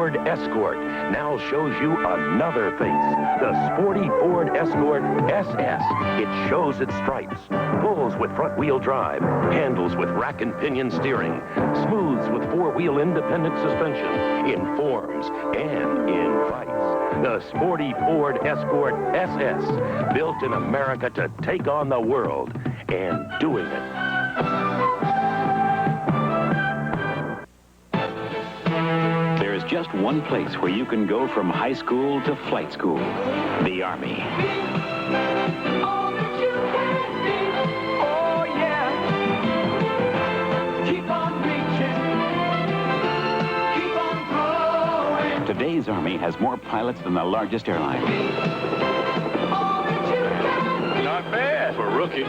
Ford Escort now shows you another face. The sporty Ford Escort SS. It shows its stripes, pulls with front-wheel drive, handles with rack and pinion steering, smooths with four-wheel independent suspension, informs and invites. The sporty Ford Escort SS, built in America to take on the world, and doing it. There's just one place where you can go from high school to flight school, the Army. Today's Army has more pilots than the largest airline. Not bad for a rookie.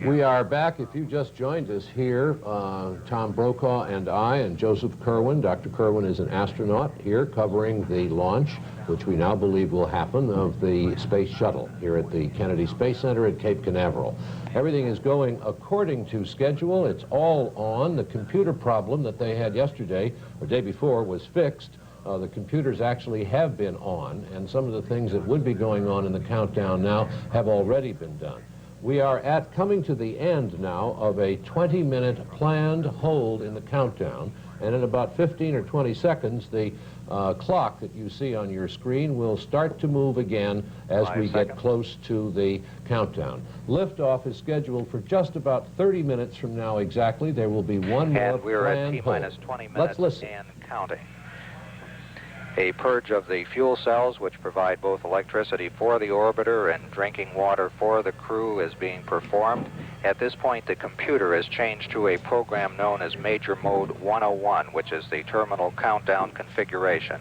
We are back. If you just joined us here, Tom Brokaw and I and Joseph Kerwin. Dr. Kerwin is an astronaut here covering the launch, which we now believe will happen, of the Space Shuttle here at the Kennedy Space Center at Cape Canaveral. Everything is going according to schedule. It's all on. The computer problem that they had yesterday or day before was fixed. The computers actually have been on, and some of the things that would be going on in the countdown now have already been done. We are coming to the end now of a 20-minute planned hold in the countdown, and in about 15 or 20 seconds, the clock that you see on your screen will start to move again as we get close to the countdown. Liftoff is scheduled for just about 30 minutes from now exactly. There will be one more and we're at planned T-minus hold. 20 minutes Let's listen. and counting. A purge of the fuel cells, which provide both electricity for the orbiter and drinking water for the crew, is being performed. At this point, the computer is changed to a program known as Major Mode 101, which is the terminal countdown configuration.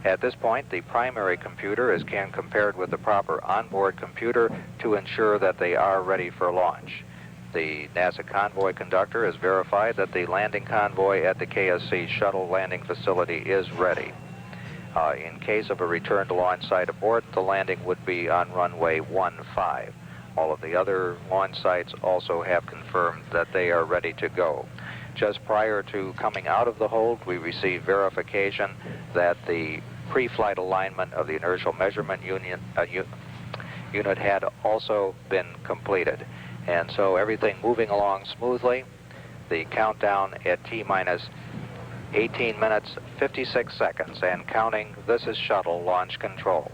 At this point, the primary computer is compared with the proper onboard computer to ensure that they are ready for launch. The NASA convoy conductor has verified that the landing convoy at the KSC shuttle landing facility is ready. In case of a return to launch site abort, the landing would be on runway 15. All of the other launch sites also have confirmed that they are ready to go. Just prior to coming out of the hold, we received verification that the pre-flight alignment of the inertial measurement unit had also been completed. And so everything moving along smoothly. The countdown at T-minus 18 minutes, 56 seconds, and counting. This is Shuttle Launch Control.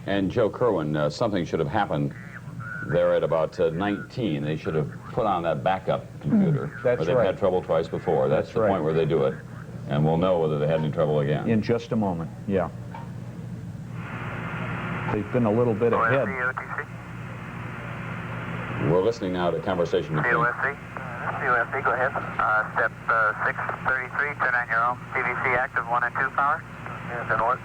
And Joe Kerwin, something should have happened there at about 19. They should have put on that backup computer. That's they've right. had trouble twice before. That's the right. point where they do it. And we'll know whether they had any trouble again. In just a moment, yeah. They've been a little bit ahead. We're listening now to conversation between... COSC, go ahead. Step 633, turn on your own. CVC active 1 and 2 power. Yes, and what?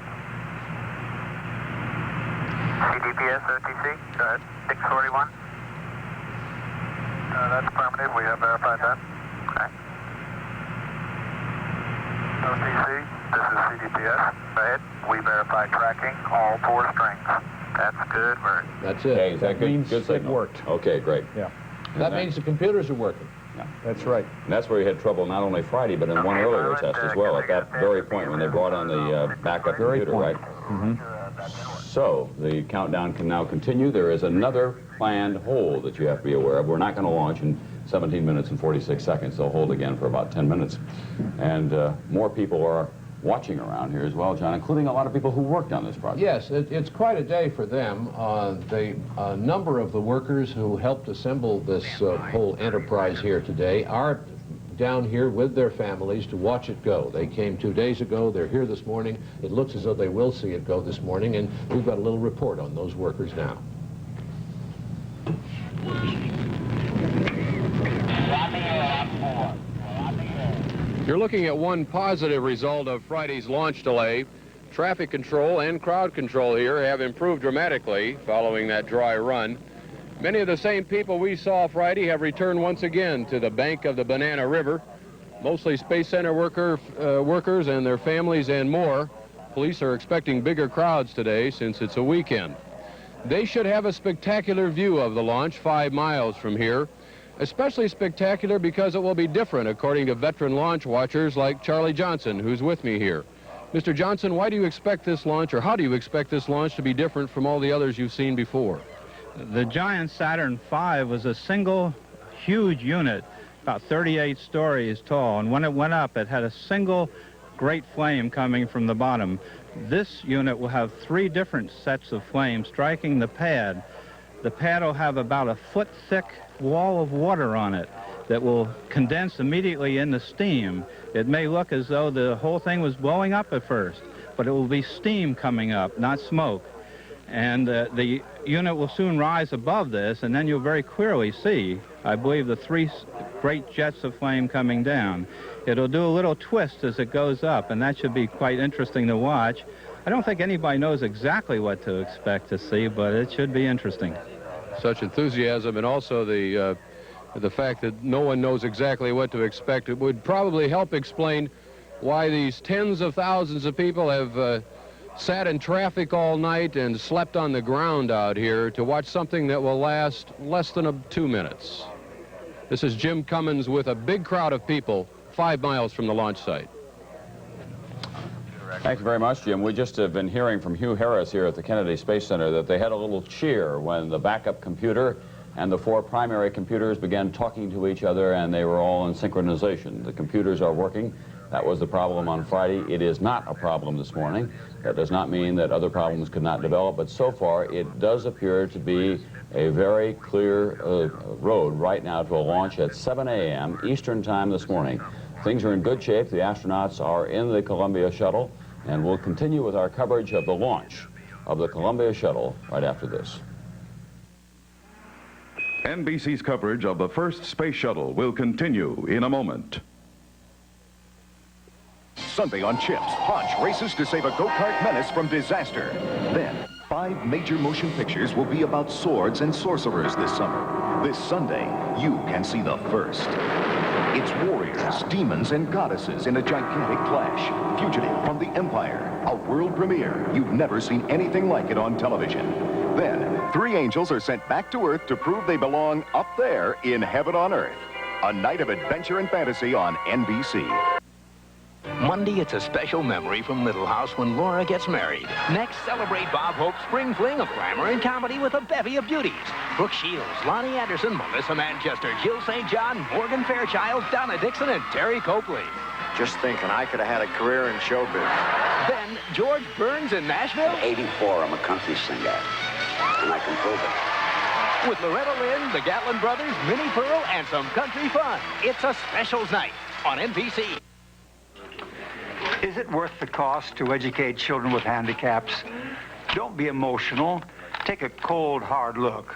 CDPS OTC, go ahead. 641. That's affirmative, we have verified that. Okay. OTC, this is CDPS. Go ahead. We verified tracking, all 4 strings. That's good work. That's it. Okay, is that good? Good It signal. worked. Okay, great. Yeah. That means the computers are working. Yeah. That's right. And that's where you had trouble not only Friday, but in one earlier test as well, at that very point when they brought on the backup computer, right? Mm-hmm. So the countdown can now continue. There is another planned hold that you have to be aware of. We're not going to launch in 17 minutes and 46 seconds. They'll hold again for about 10 minutes. And more people are watching around here as well, John, including a lot of people who worked on this project. Yes, it's quite a day for them. The number of the workers who helped assemble this whole enterprise here today are down here with their families to watch it go. They came 2 days ago. They're here this morning. It looks as though they will see it go this morning, and we've got a little report on those workers now. You're looking at one positive result of Friday's launch delay. Traffic control and crowd control here have improved dramatically following that dry run. Many of the same people we saw Friday have returned once again to the bank of the Banana River, mostly Space Center workers and their families and more. Police are expecting bigger crowds today since it's a weekend. They should have a spectacular view of the launch 5 miles from here. Especially spectacular because it will be different, according to veteran launch watchers like Charlie Johnson, who's with me here. Mr. Johnson, why do you expect this launch, or how do you expect this launch to be different from all the others you've seen before? The giant Saturn V was a single huge unit, about 38 stories tall, and when it went up, it had a single great flame coming from the bottom. This unit will have 3 different sets of flames striking the pad. The pad will have about a foot-thick wall of water on it that will condense immediately into steam. It may look as though the whole thing was blowing up at first, but it will be steam coming up, not smoke. And the unit will soon rise above this, and then you'll very clearly see, I believe, the 3 great jets of flame coming down. It'll do a little twist as it goes up, and that should be quite interesting to watch. I don't think anybody knows exactly what to expect to see, but it should be interesting. Such enthusiasm, and also the fact that no one knows exactly what to expect, it would probably help explain why these tens of thousands of people have sat in traffic all night and slept on the ground out here to watch something that will last less than 2 minutes. This is Jim Cummins with a big crowd of people 5 miles from the launch site. Thank you very much, Jim. We just have been hearing from Hugh Harris here at the Kennedy Space Center that they had a little cheer when the backup computer and the 4 primary computers began talking to each other, and they were all in synchronization. The computers are working. That was the problem on Friday. It is not a problem this morning. That does not mean that other problems could not develop, but so far it does appear to be a very clear road right now to a launch at 7 a.m. Eastern Time this morning. Things are in good shape. The astronauts are in the Columbia Shuttle, and we'll continue with our coverage of the launch of the Columbia Shuttle right after this. NBC's coverage of the first space shuttle will continue in a moment. Sunday on Chips, Punch races to save a go-kart menace from disaster. Then, 5 major motion pictures will be about swords and sorcerers this summer. This Sunday, you can see the first. It's warriors, demons, and goddesses in a gigantic clash. Fugitive from the Empire, a world premiere. You've never seen anything like it on television. Then, 3 angels are sent back to Earth to prove they belong up there in heaven on Earth. A night of adventure and fantasy on NBC. Monday, it's a special memory from Little House when Laura gets married. Next, celebrate Bob Hope's spring fling of glamour and comedy with a bevy of beauties. Brooke Shields, Lonnie Anderson, Melissa Manchester, Jill St. John, Morgan Fairchild, Donna Dixon, and Terry Copley. Just thinking I could have had a career in showbiz. Then, George Burns in Nashville. At 84, I'm a country singer, and I can prove it. With Loretta Lynn, the Gatlin Brothers, Minnie Pearl, and some country fun. It's a specials night on NBC. Is it worth the cost to educate children with handicaps? Don't be emotional. Take a cold, hard look.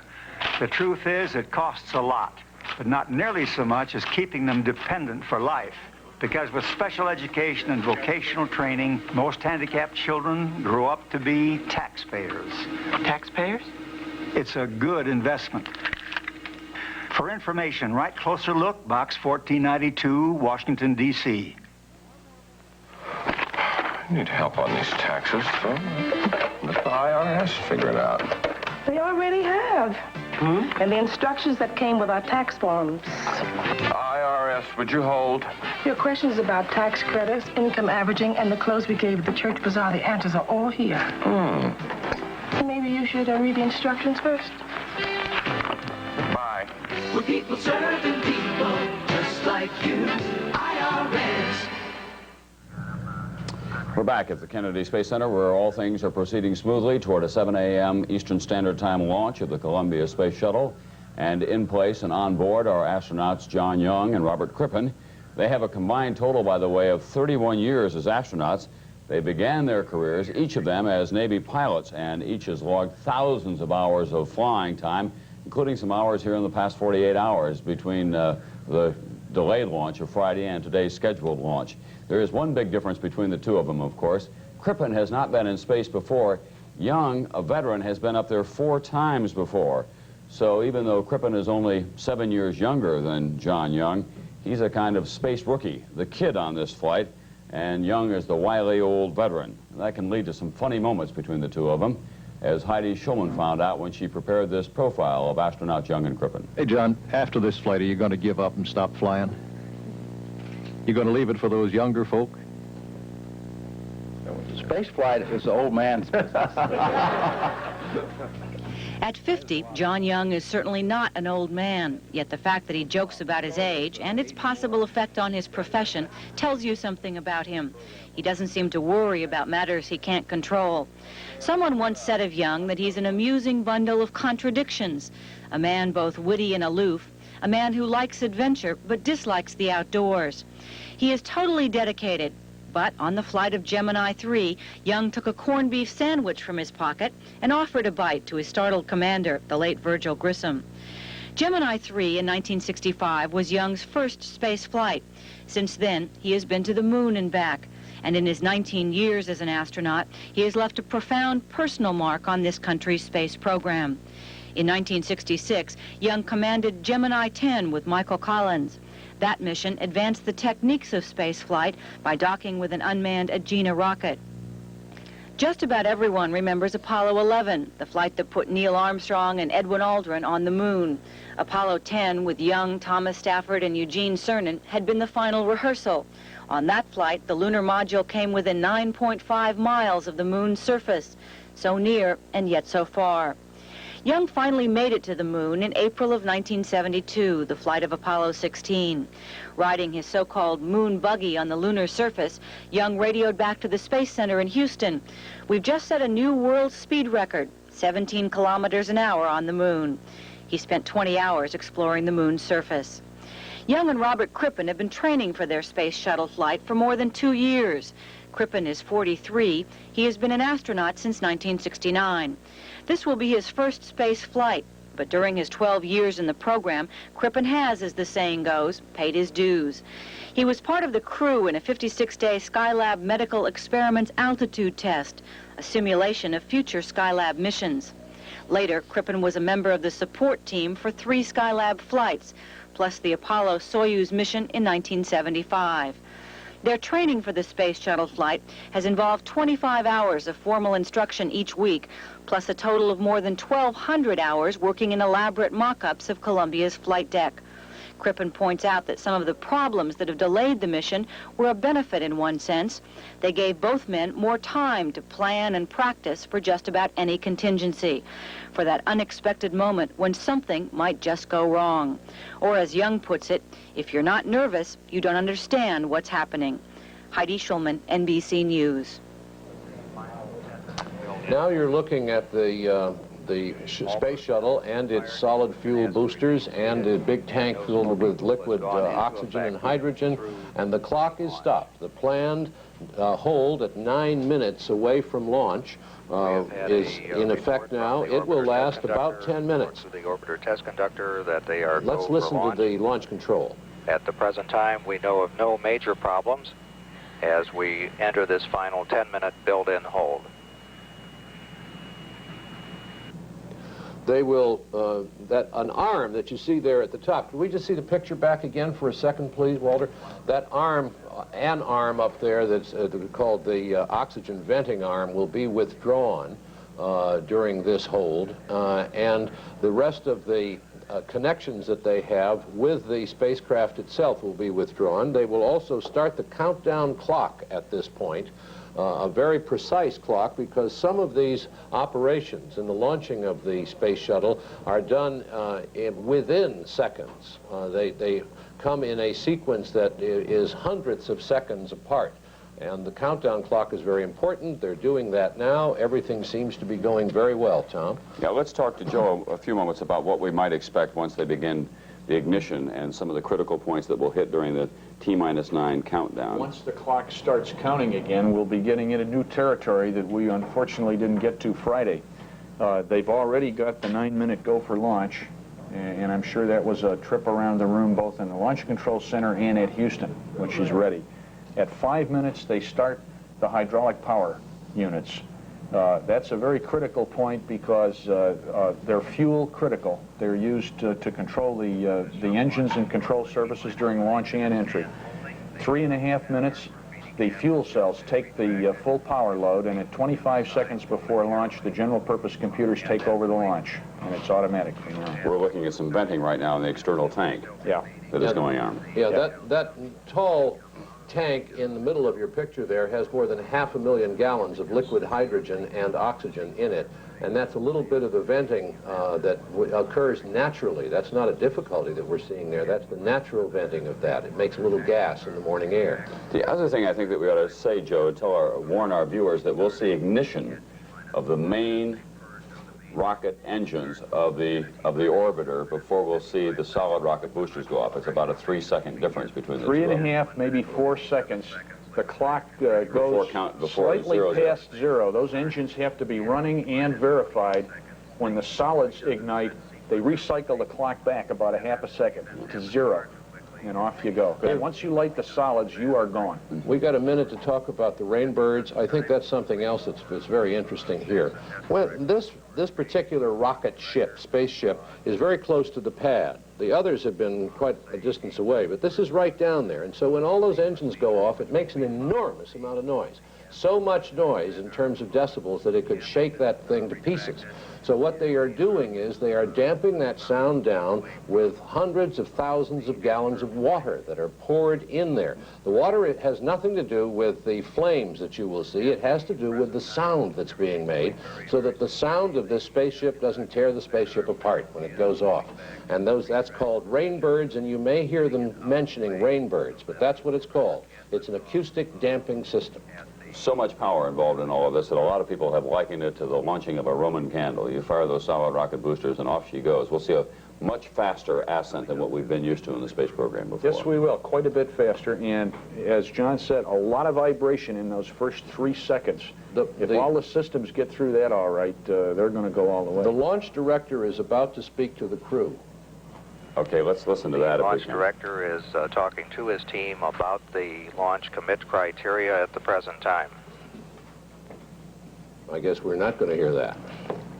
The truth is it costs a lot, but not nearly so much as keeping them dependent for life. Because with special education and vocational training, most handicapped children grow up to be taxpayers. Taxpayers? It's a good investment. For information, write Closer Look, Box 1492, Washington, D.C. Need help on these taxes, so let the IRS figure it out. They already have. And the instructions that came with our tax forms. IRS, would you hold? Your questions about tax credits, income averaging, and the clothes we gave at the church bazaar, the answers are all here. Maybe you should read the instructions first. Bye. We're people serving people just like you. IRS. We're back at the Kennedy Space Center, where all things are proceeding smoothly toward a 7 a.m. Eastern Standard Time launch of the Columbia Space Shuttle. And in place and on board are astronauts John Young and Robert Crippen. They have a combined total, by the way, of 31 years as astronauts. They began their careers, each of them as Navy pilots, and each has logged thousands of hours of flying time, including some hours here in the past 48 hours between the delayed launch of Friday and today's scheduled launch. There is one big difference between the two of them, of course. Crippen has not been in space before. Young, a veteran, has been up there 4 times before. So even though Crippen is only 7 years younger than John Young, he's a kind of space rookie, the kid on this flight, and Young is the wily old veteran. That can lead to some funny moments between the two of them. as Heidi Schulman found out when she prepared this profile of astronauts Young and Crippen. Hey, John, after this flight, are you going to give up and stop flying? You going to leave it for those younger folk? Space flight is the old man's business. At 50, John Young is certainly not an old man, yet the fact that he jokes about his age and its possible effect on his profession tells you something about him. He doesn't seem to worry about matters he can't control. Someone once said of Young that he's an amusing bundle of contradictions, a man both witty and aloof, a man who likes adventure but dislikes the outdoors. He is totally dedicated. But on the flight of Gemini 3, Young took a corned beef sandwich from his pocket and offered a bite to his startled commander, the late Virgil Grissom. Gemini 3 in 1965 was Young's first space flight. Since then, he has been to the moon and back. And in his 19 years as an astronaut, he has left a profound personal mark on this country's space program. In 1966, Young commanded Gemini 10 with Michael Collins. That mission advanced the techniques of spaceflight by docking with an unmanned Agena rocket. Just about everyone remembers Apollo 11, the flight that put Neil Armstrong and Edwin Aldrin on the moon. Apollo 10, with Young, Thomas Stafford, and Eugene Cernan, had been the final rehearsal. On that flight, the lunar module came within 9.5 miles of the moon's surface, so near and yet so far. Young finally made it to the moon in April of 1972, the flight of Apollo 16. Riding his so-called moon buggy on the lunar surface, Young radioed back to the Space Center in Houston. We've just set a new world speed record, 17 kilometers an hour on the moon. He spent 20 hours exploring the moon's surface. Young and Robert Crippen have been training for their space shuttle flight for more than 2 years. Crippen is 43. He has been an astronaut since 1969. This will be his first space flight, but during his 12 years in the program, Crippen has, as the saying goes, paid his dues. He was part of the crew in a 56-day Skylab medical experiments altitude test, a simulation of future Skylab missions. Later, Crippen was a member of the support team for 3 Skylab flights, plus the Apollo-Soyuz mission in 1975. Their training for the space shuttle flight has involved 25 hours of formal instruction each week, plus a total of more than 1,200 hours working in elaborate mock-ups of Columbia's flight deck. Crippen points out that some of the problems that have delayed the mission were a benefit in one sense. They gave both men more time to plan and practice for just about any contingency, for that unexpected moment when something might just go wrong. Or as Young puts it, if you're not nervous, you don't understand what's happening. Heidi Schulman, NBC News. Now you're looking at the space shuttle and its solid fuel boosters and the big tank filled with liquid oxygen and hydrogen, and the clock is stopped. The planned hold at 9 minutes away from launch is in effect now. It will last about 10 minutes. The orbiter test conductor that they are Let's listen to the launch control. At the present time, we know of no major problems as we enter this final 10-minute build-in hold. They will, an arm that you see there at the top, can we just see the picture back again for a second, please, Walter? That arm, an arm up there that's called the oxygen venting arm will be withdrawn during this hold, and the rest of the connections that they have with the spacecraft itself will be withdrawn. They will also start the countdown clock at this point. A very precise clock, because some of these operations in the launching of the space shuttle are done within seconds. They come in a sequence that is hundredths of seconds apart. And the countdown clock is very important. They're doing that now. Everything seems to be going very well, Tom. Yeah, let's talk to Joe a few moments about what we might expect once they begin the ignition and some of the critical points that we'll hit during the T-9 countdown. Once the clock starts counting again, we'll be getting into new territory that we unfortunately didn't get to Friday. They've already got the 9-minute go for launch, and I'm sure that was a trip around the room both in the Launch Control Center and at Houston, which is ready. At 5 minutes, they start the hydraulic power units. That's a very critical point because they're fuel critical. They're used to control the engines and control surfaces during launch and entry. 3.5 minutes, the fuel cells take the full power load, and at 25 seconds before launch, the general purpose computers take over the launch, and it's automatic from now on. We're looking at some venting right now in the external tank. Yeah. That is going on. Yeah, that tall tank in the middle of your picture there has more than 500,000 gallons of liquid hydrogen and oxygen in it. And that's a little bit of the venting that occurs naturally. That's not a difficulty that we're seeing there. That's the natural venting of that. It makes a little gas in the morning air. The other thing I think that we ought to say, Joe, warn our viewers that we'll see ignition of the main rocket engines of the orbiter before we'll see the solid rocket boosters go off. It's about a 3-second difference between the two. 3.5, maybe 4 seconds. The clock goes slightly past zero. Those engines have to be running and verified. When the solids ignite, they recycle the clock back about a half a second to zero, and off you go. Because once you light the solids, you are gone. We got a minute to talk about the Rainbirds. I think that's something else that's very interesting here. Well, this particular rocket ship, spaceship, is very close to the pad. The others have been quite a distance away, but this is right down there. And so when all those engines go off, it makes an enormous amount of noise. So much noise in terms of decibels that it could shake that thing to pieces. So what they are doing is they are damping that sound down with hundreds of thousands of gallons of water that are poured in there. The water, it has nothing to do with the flames that you will see. It has to do with the sound that's being made, so that the sound of this spaceship doesn't tear the spaceship apart when it goes off. And that's called Rainbirds, and you may hear them mentioning Rainbirds, but that's what it's called. It's an acoustic damping system. So much power involved in all of this that a lot of people have likened it to the launching of a Roman candle. You fire those solid rocket boosters and off she goes. We'll see a much faster ascent than what we've been used to in the space program before. Yes, we will. Quite a bit faster. And as John said, a lot of vibration in those first 3 seconds. If all the systems get through that all right, they're going to go all the way. The launch director is about to speak to the crew. Okay, let's listen to that. The launch director is talking to his team about the launch commit criteria at the present time. I guess we're not going to hear that.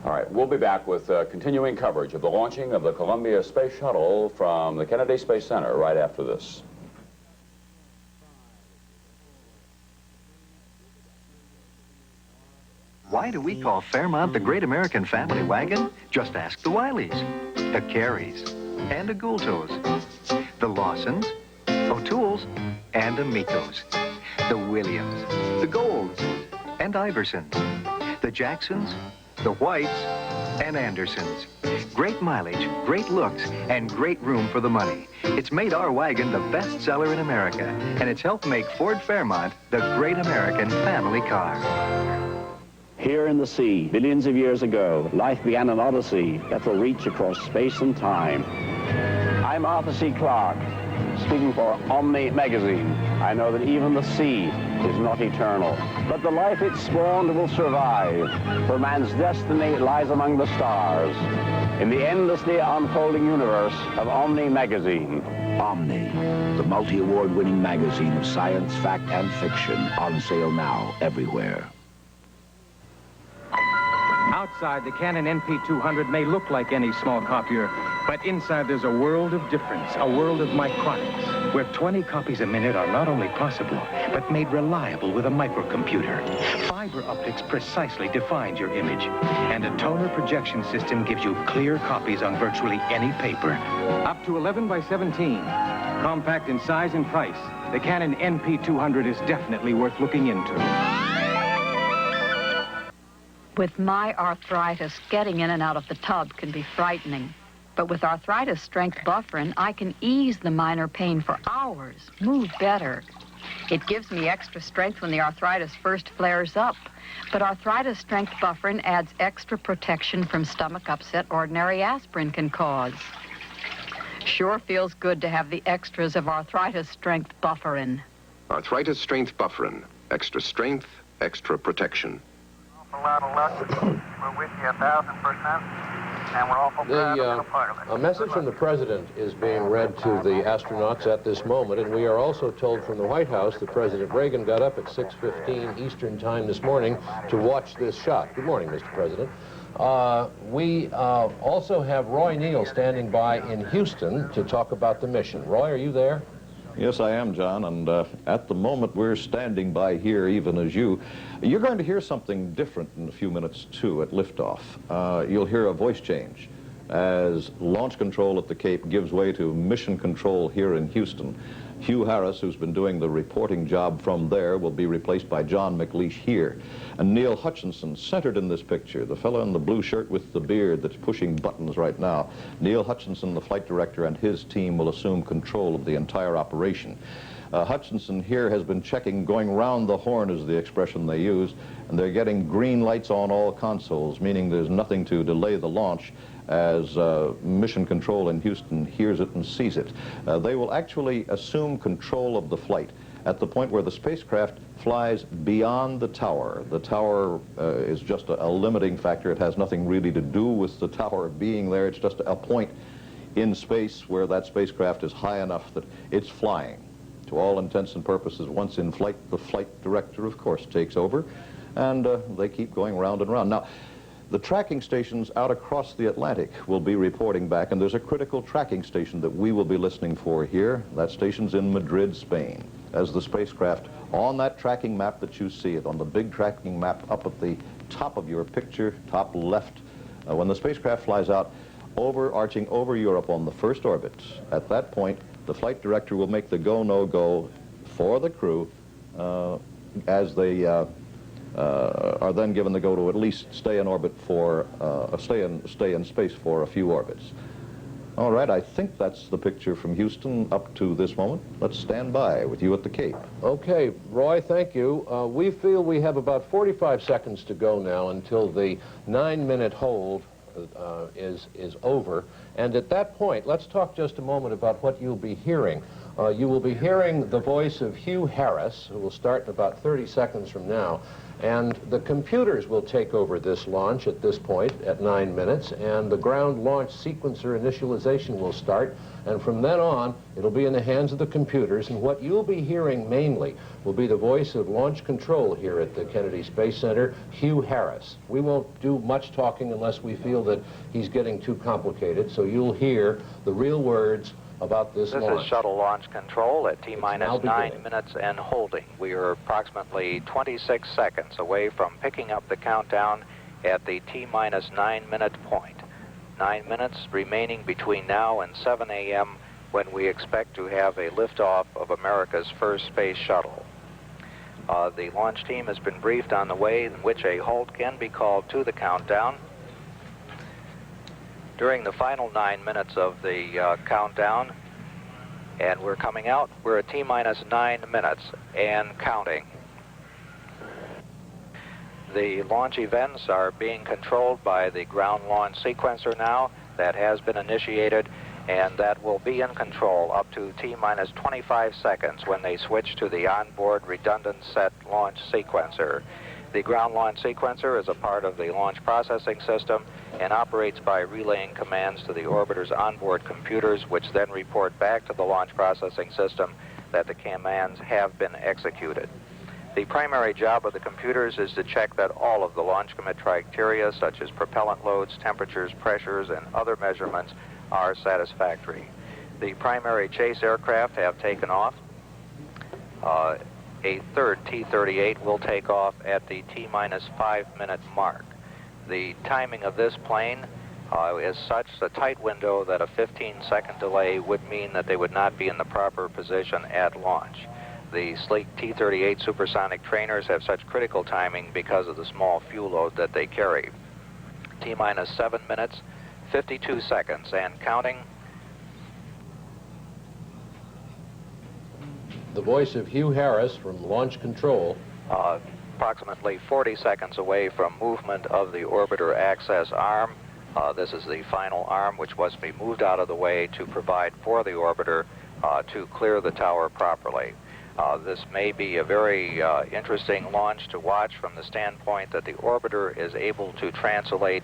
All right, we'll be back with continuing coverage of the launching of the Columbia Space Shuttle from the Kennedy Space Center right after this. Why do we call Fairmont the Great American Family Wagon? Just ask the Wileys, the Careys, and the Goultos, the Lawsons, O'Toole's, and the Mikos, the Williams, the Golds, and Iversons, the Jacksons, the Whites, and Andersons. Great mileage, great looks, and great room for the money. It's made our wagon the best seller in America, and it's helped make Ford Fairmont the Great American Family Car. Here in the sea, billions of years ago, life began an odyssey that will reach across space and time. I'm Arthur C. Clarke, speaking for Omni magazine. I know that even the sea is not eternal, but the life it spawned will survive, for man's destiny lies among the stars, in the endlessly unfolding universe of Omni magazine. Omni, the multi-award-winning magazine of science, fact, and fiction, on sale now everywhere. Outside, the Canon NP200 may look like any small copier, but inside there's a world of difference, a world of micronics, where 20 copies a minute are not only possible, but made reliable with a microcomputer. Fiber optics precisely defines your image, and a toner projection system gives you clear copies on virtually any paper. Up to 11 by 17. Compact in size and price, the Canon NP200 is definitely worth looking into. With my arthritis, getting in and out of the tub can be frightening. But with arthritis strength bufferin, I can ease the minor pain for hours, move better. It gives me extra strength when the arthritis first flares up. But arthritis strength bufferin adds extra protection from stomach upset ordinary aspirin can cause. Sure feels good to have the extras of arthritis strength bufferin. Arthritis strength bufferin. Extra strength, extra protection. A lot of luck. We're with you 1,000%, and we're awful proud to be a part of it. A message from the president is being read to the astronauts at this moment, and we are also told from the White House that President Reagan got up at 6:15 Eastern Time this morning to watch this shot. Good morning, Mr. President. We also have Roy Neal standing by in Houston to talk about the mission. Roy, are you there? Yes, I am, John, and at the moment we're standing by here, even as you. You're going to hear something different in a few minutes, too, at liftoff. You'll hear a voice change as launch control at the Cape gives way to mission control here in Houston. Hugh Harris, who's been doing the reporting job from there, will be replaced by John McLeish here. And Neil Hutchinson, centered in this picture, the fellow in the blue shirt with the beard that's pushing buttons right now. Neil Hutchinson, the flight director, and his team will assume control of the entire operation. Hutchinson here has been checking, going round the horn is the expression they use, and they're getting green lights on all consoles, meaning there's nothing to delay the launch as Mission Control in Houston hears it and sees it. They will actually assume control of the flight at the point where the spacecraft flies beyond the tower. The tower is just a limiting factor. It has nothing really to do with the tower being there. It's just a point in space where that spacecraft is high enough that it's flying. To all intents and purposes, once in flight, the flight director, of course, takes over, and they keep going round and round. Now, the tracking stations out across the Atlantic will be reporting back, and there's a critical tracking station that we will be listening for here. That station's in Madrid, Spain. As the spacecraft, on that tracking map that you see it, on the big tracking map up at the top of your picture, top left, when the spacecraft flies out, arching over Europe on the first orbit, at that point, the flight director will make the go, no-go for the crew as they are then given the go to at least stay in orbit for, stay in space for a few orbits. All right, I think that's the picture from Houston up to this moment. Let's stand by with you at the Cape. Okay, Roy, thank you. We feel we have about 45 seconds to go now until the 9-minute hold is over. And at that point, let's talk just a moment about what you'll be hearing. You will be hearing the voice of Hugh Harris, who will start in about 30 seconds from now. And the computers will take over this launch at this point at 9 minutes, and the ground launch sequencer initialization will start. And from then on, it'll be in the hands of the computers. And what you'll be hearing mainly will be the voice of launch control here at the Kennedy Space Center, Hugh Harris. We won't do much talking unless we feel that he's getting too complicated. So you'll hear the real words about this launch. This is Shuttle Launch Control at T-minus 9 minutes and holding. We are approximately 26 seconds away from picking up the countdown at the T-minus 9-minute point. 9 minutes remaining between now and 7 a.m. when we expect to have a liftoff of America's first space shuttle. The launch team has been briefed on the way in which a halt can be called to the countdown. During the final 9 minutes of the countdown, and we're coming out, we're at T-minus 9 minutes and counting. The launch events are being controlled by the ground launch sequencer now. That has been initiated, and that will be in control up to T-minus 25 seconds when they switch to the onboard redundant set launch sequencer. The ground launch sequencer is a part of the launch processing system and operates by relaying commands to the orbiter's onboard computers, which then report back to the launch processing system that the commands have been executed. The primary job of the computers is to check that all of the launch commit criteria, such as propellant loads, temperatures, pressures, and other measurements, are satisfactory. The primary chase aircraft have taken off. A third T-38 will take off at the T-minus 5-minute mark. The timing of this plane is such a tight window that a 15-second delay would mean that they would not be in the proper position at launch. The sleek T-38 supersonic trainers have such critical timing because of the small fuel load that they carry. T-minus 7 minutes, 52 seconds, and counting. The voice of Hugh Harris from Launch Control. Approximately 40 seconds away from movement of the orbiter access arm. This is the final arm, which must be moved out of the way to provide for the orbiter to clear the tower properly. This may be a very interesting launch to watch from the standpoint that the orbiter is able to translate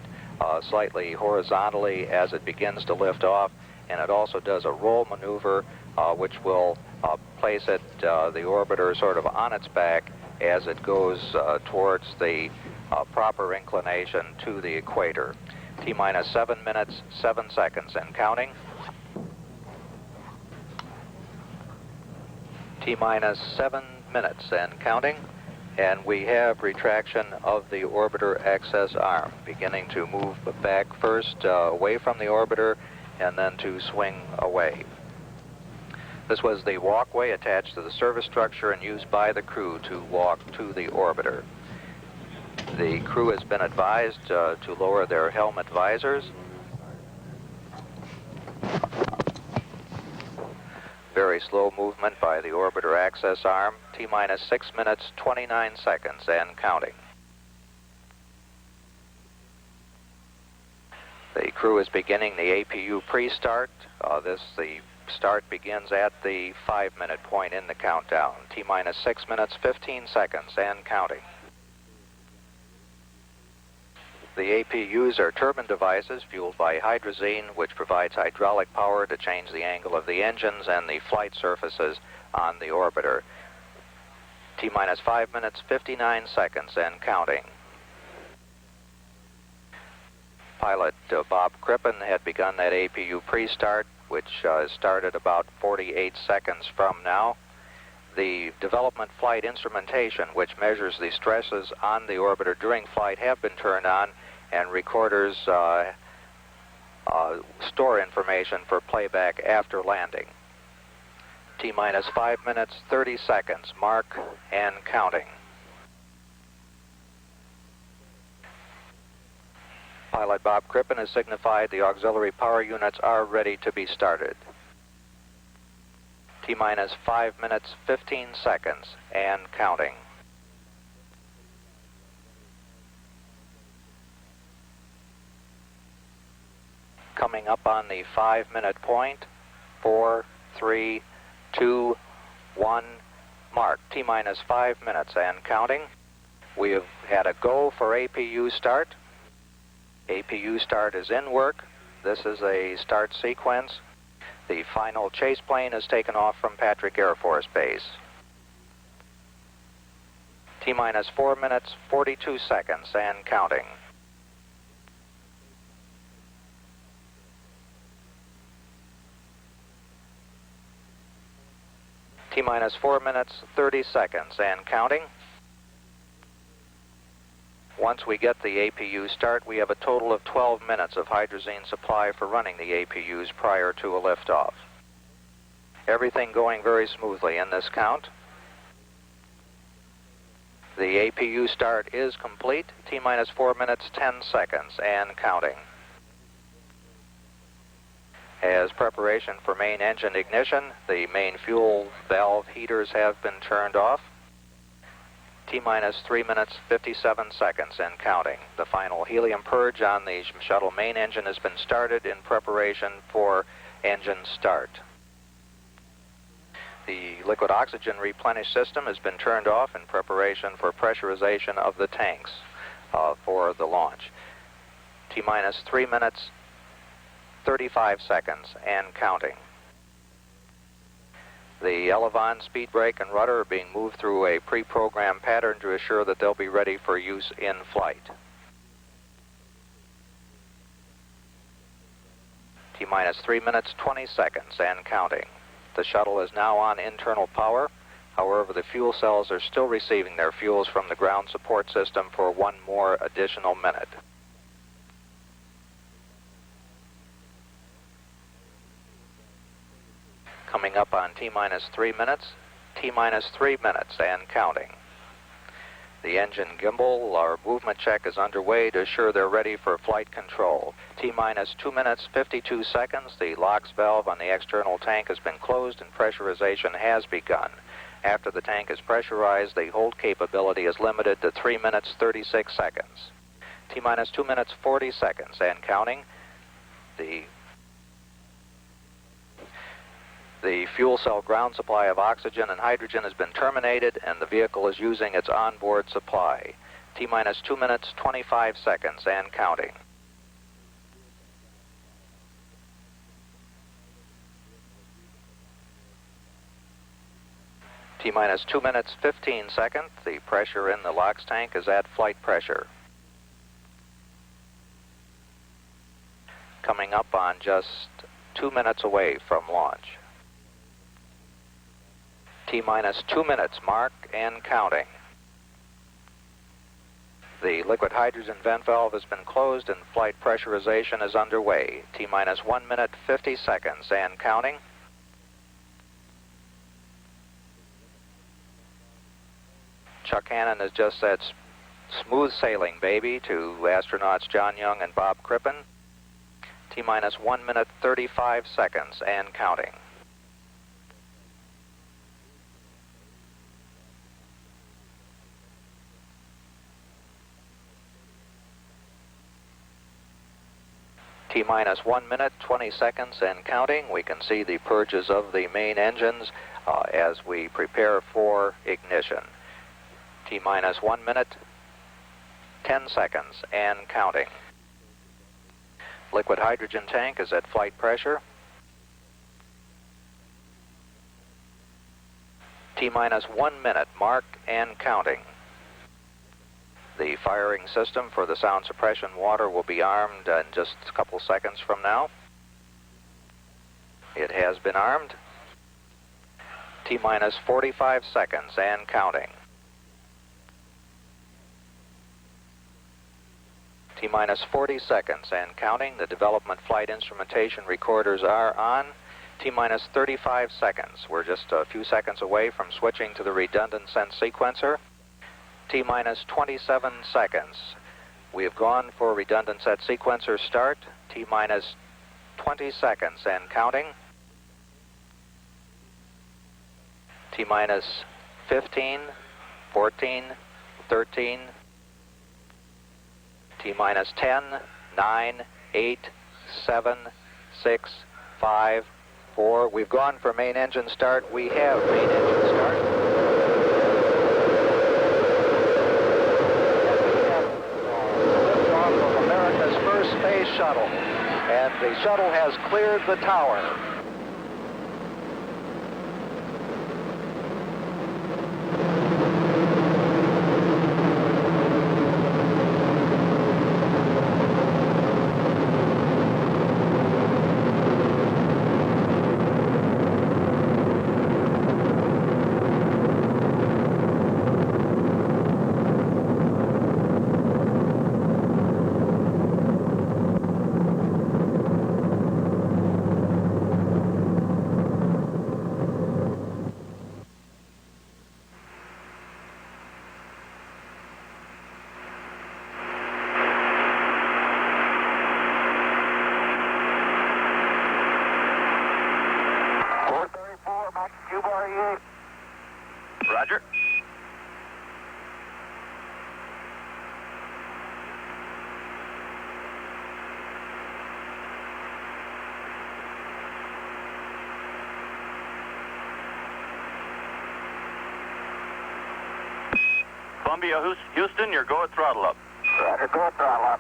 slightly horizontally as it begins to lift off, and it also does a roll maneuver which will place it, the orbiter sort of on its back as it goes towards the proper inclination to the equator. T-minus 7 minutes, 7 seconds and counting. T-minus 7 minutes and counting. And we have retraction of the orbiter access arm, beginning to move back first away from the orbiter and then to swing away. This was the walkway attached to the service structure and used by the crew to walk to the orbiter. The crew has been advised to lower their helmet visors. Very slow movement by the orbiter access arm. T-minus 6 minutes, 29 seconds and counting. The crew is beginning the APU pre-start. The start begins at the 5-minute point in the countdown. T-minus 6 minutes, 15 seconds and counting. The APUs are turbine devices fueled by hydrazine, which provides hydraulic power to change the angle of the engines and the flight surfaces on the orbiter. T-minus 5 minutes, 59 seconds and counting. Pilot Bob Crippen had begun that APU pre-start, which started about 48 seconds from now. The development flight instrumentation, which measures the stresses on the orbiter during flight, have been turned on, and recorders store information for playback after landing. T-minus 5 minutes, 30 seconds, mark and counting. Pilot Bob Crippen has signified the auxiliary power units are ready to be started. T-minus 5 minutes, 15 seconds and counting. Coming up on the 5-minute point. 4, 3, 2, 1, mark. T-minus 5 minutes and counting. We have had a go for APU start. APU start is in work. This is a start sequence. The final chase plane is taken off from Patrick Air Force Base. T-minus 4 minutes, 42 seconds and counting. T-minus 4 minutes, 30 seconds and counting. Once we get the APU start, we have a total of 12 minutes of hydrazine supply for running the APUs prior to a liftoff. Everything going very smoothly in this count. The APU start is complete. T-minus 4 minutes, 10 seconds and counting. As preparation for main engine ignition, the main fuel valve heaters have been turned off. T-minus 3 minutes, 57 seconds and counting. The final helium purge on the shuttle main engine has been started in preparation for engine start. The liquid oxygen replenish system has been turned off in preparation for pressurization of the tanks for the launch. T-minus 3 minutes, 35 seconds and counting. The Elevon speed brake and rudder are being moved through a pre-programmed pattern to assure that they'll be ready for use in flight. T-minus 3 minutes, 20 seconds and counting. The shuttle is now on internal power. However, the fuel cells are still receiving their fuels from the ground support system for one more additional minute. Coming up on T-minus 3 minutes, T-minus 3 minutes and counting. The engine gimbal or movement check is underway to assure they're ready for flight control. T-minus 2 minutes, 52 seconds. The LOX valve on the external tank has been closed and pressurization has begun. After the tank is pressurized, the hold capability is limited to 3 minutes, 36 seconds. T-minus 2 minutes, 40 seconds and counting. The fuel cell ground supply of oxygen and hydrogen has been terminated and the vehicle is using its onboard supply. T-minus 2 minutes, 25 seconds and counting. T-minus 2 minutes, 15 seconds. The pressure in the LOX tank is at flight pressure. Coming up on just 2 minutes away from launch. T-minus 2 minutes, mark and counting. The liquid hydrogen vent valve has been closed and flight pressurization is underway. T-minus 1 minute, 50 seconds and counting. Chuck Hannon has just said smooth sailing, baby, to astronauts John Young and Bob Crippen. T-minus 1 minute, 35 seconds and counting. T-minus 1 minute, 20 seconds and counting. We can see the purges of the main engines as we prepare for ignition. T-minus 1 minute, 10 seconds and counting. Liquid hydrogen tank is at flight pressure. T-minus 1 minute, mark and counting. The firing system for the sound suppression water will be armed in just a couple seconds from now. It has been armed. T-minus 45 seconds and counting. T-minus 40 seconds and counting. The development flight instrumentation recorders are on. T-minus 35 seconds. We're just a few seconds away from switching to the redundant sense sequencer. T-minus 27 seconds. We have gone for redundant set sequencer start. T-minus 20 seconds and counting. T-minus 15, 14, 13, T-minus 10, 9, 8, 7, 6, 5, 4. We've gone for main engine start. We have main engine start. Liftoff of America's first space shuttle. And the shuttle has cleared the tower. Roger. Columbia, Houston, you're go at throttle up. Roger, go at throttle up.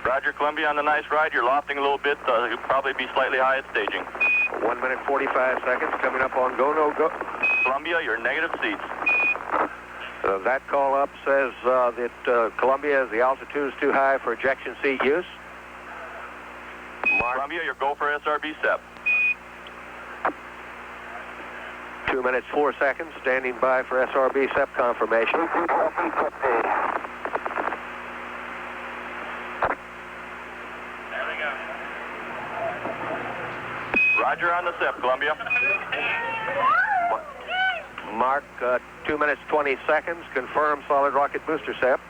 Roger, Columbia, on the nice ride. You're lofting a little bit. You'll probably be slightly high at staging. 1 minute 45 seconds coming up on go, no, go. Columbia, you're negative seats. That call up says that Columbia, the altitude is too high for ejection seat use. Columbia, you're go for SRB step. 2 minutes 4 seconds, standing by for SRB SEP confirmation. Roger on the SEP, Columbia. Mark, 2 minutes 20 seconds, confirm solid rocket booster SEP.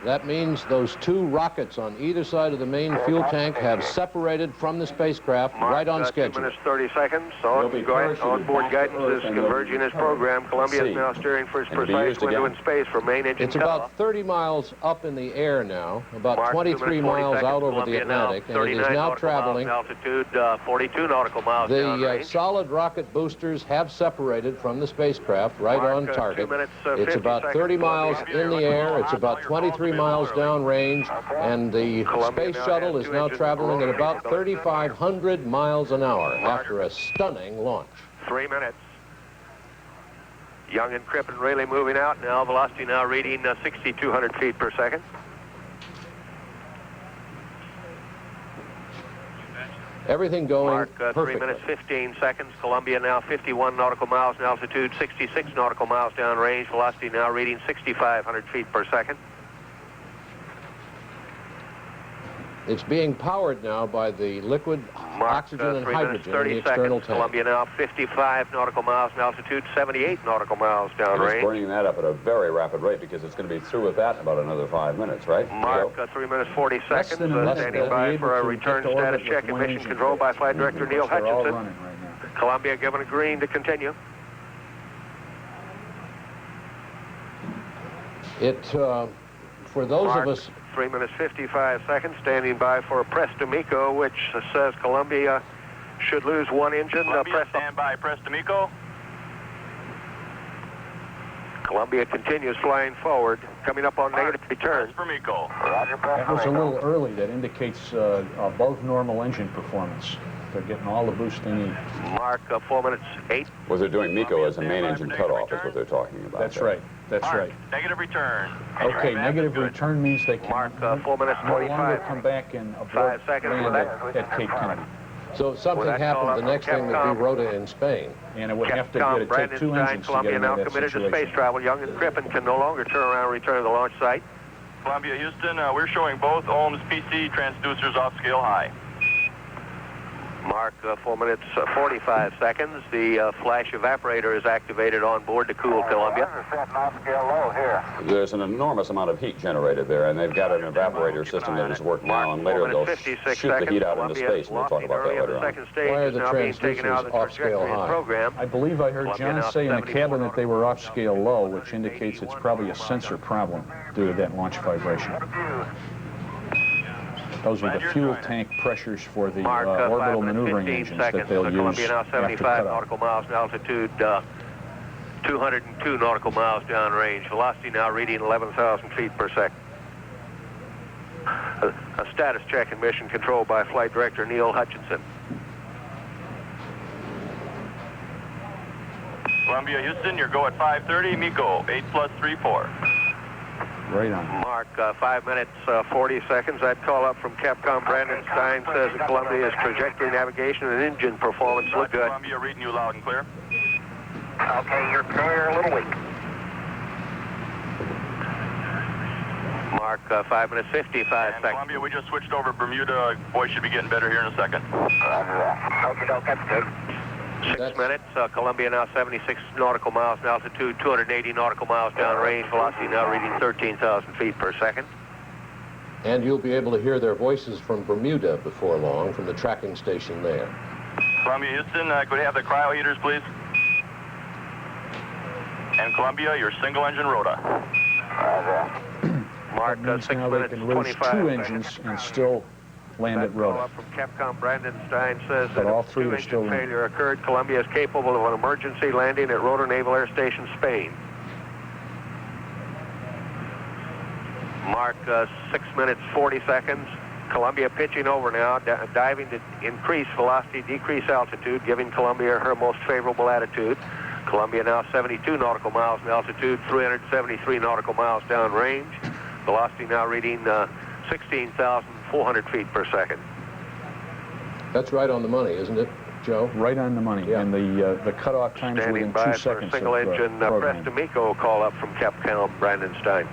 That means those two rockets on either side of the main fuel tank have separated from the spacecraft right on schedule. 2 minutes 30 seconds. Onboard guidance is converging as programmed. Columbia is now steering for its precise window in space for main engine It's about 30 miles up in the air now, about 23 miles out over the Atlantic, and it is now traveling. Altitude 42 nautical miles The solid rocket boosters have separated from the spacecraft right on target. It's about 30 miles in the air. It's about 23 23 miles downrange, and the Space Shuttle is now traveling at about 3,500 miles an hour after a stunning launch. 3 minutes. Young and Crippen really moving out now. Velocity now reading 6,200 feet per second. Everything going Mark, 3 perfectly. minutes 15 seconds. Columbia now 51 nautical miles in altitude, 66 nautical miles downrange. Velocity now reading 6,500 feet per second. It's being powered now by the liquid oxygen and 3 minutes hydrogen in 30 the external seconds. tank. Columbia now 55 nautical miles in altitude, 78 nautical miles And it's downrange. burning that up at a very rapid rate because it's going to be through with that in about another 5 minutes, right? Mark, 3 minutes 40 Less seconds. than a minute, Standing they'll by be for a able to return get to orbit status check with and one mission engine. control by Flight Director Neil They're all Hutchinson. running right now. Columbia given a green to continue. For those Mark, of us... 3 minutes 55 seconds. Standing by for a press D'Amico, which says Columbia should lose one engine. Columbia, stand by, press D'Amico. Columbia continues flying forward, coming up on negative return. Press D'Amico. That was a little early. That indicates above normal engine performance. They're getting all the boost they need. Mark, 4 minutes 8. Well, they're doing MECO as a main engine cutoff is what they're talking about. That's there. right. That's right. Negative return. Okay, negative return means they can Mark, 4 minutes no longer 25. come back and 5 seconds land left. at Cape Kennedy. So if something happened, the next thing would be Rota in Spain. And it would have to Capcom, take Brandon two Stein, engines to Columbia get now into that committed to situation. space travel. Young and Crippen can no longer turn around and return to the launch site. Columbia, Houston, we're showing both ohms PC transducers off scale high. Mark, 4 minutes 45 seconds. The flash evaporator is activated on board to cool Columbia. There's an enormous amount of heat generated there, and they've got an evaporator system that is working now, and later they'll shoot the heat out into space, and we'll talk about that later on. Why are the transducers off scale high? I believe I heard John say in the cabin that they were off scale low, which indicates it's probably a sensor problem due to that launch vibration. Those are the fuel tank pressures for the orbital maneuvering engines that they'll use Columbia now after 75 cutoff. nautical miles in altitude, 202 nautical miles downrange. Velocity now reading 11,000 feet per second. A status check and mission control by Flight Director Neil Hutchinson. Columbia, Houston, your go at 5:30. MECO, 8+34. Right on. Mark, 5 minutes 40 seconds. That call up from Capcom Brandon Stein says that Columbia's trajectory, navigation, and engine performance look good. Columbia, reading you loud and clear. Okay, you're clear, a little weak. Mark, 5 minutes 55 seconds. Columbia, we just switched over Bermuda. Voice should be getting better here in a second. Okay, that's good. 6 minutes. Columbia now 76 nautical miles in altitude, 280 nautical miles downrange. Velocity now reading 13,000 feet per second. And you'll be able to hear their voices from Bermuda before long, from the tracking station there. Columbia, Houston, could I have the cryo heaters, please? And Columbia, your single engine Rota. Mark, That means 6 now they minutes can lose 25 two seconds. engines and still land at That call Rota. up from Capcom Brandon Stein says But that all if three are still two-engine in. failure occurred, Columbia is capable of an emergency landing at Rota Naval Air Station, Spain. Mark, 6 minutes 40 seconds. Columbia pitching over now, diving to increase velocity, decrease altitude, giving Columbia her most favorable attitude. Columbia now 72 nautical miles in altitude, 373 nautical miles downrange. Velocity now reading 16,400 feet per second. That's right on the money, isn't it, Joe? Right on the money. Yeah. And the cutoff time's Standing within by 2 for a seconds single of engine program. Press D'Amico call up from Capcom Brandon Stein.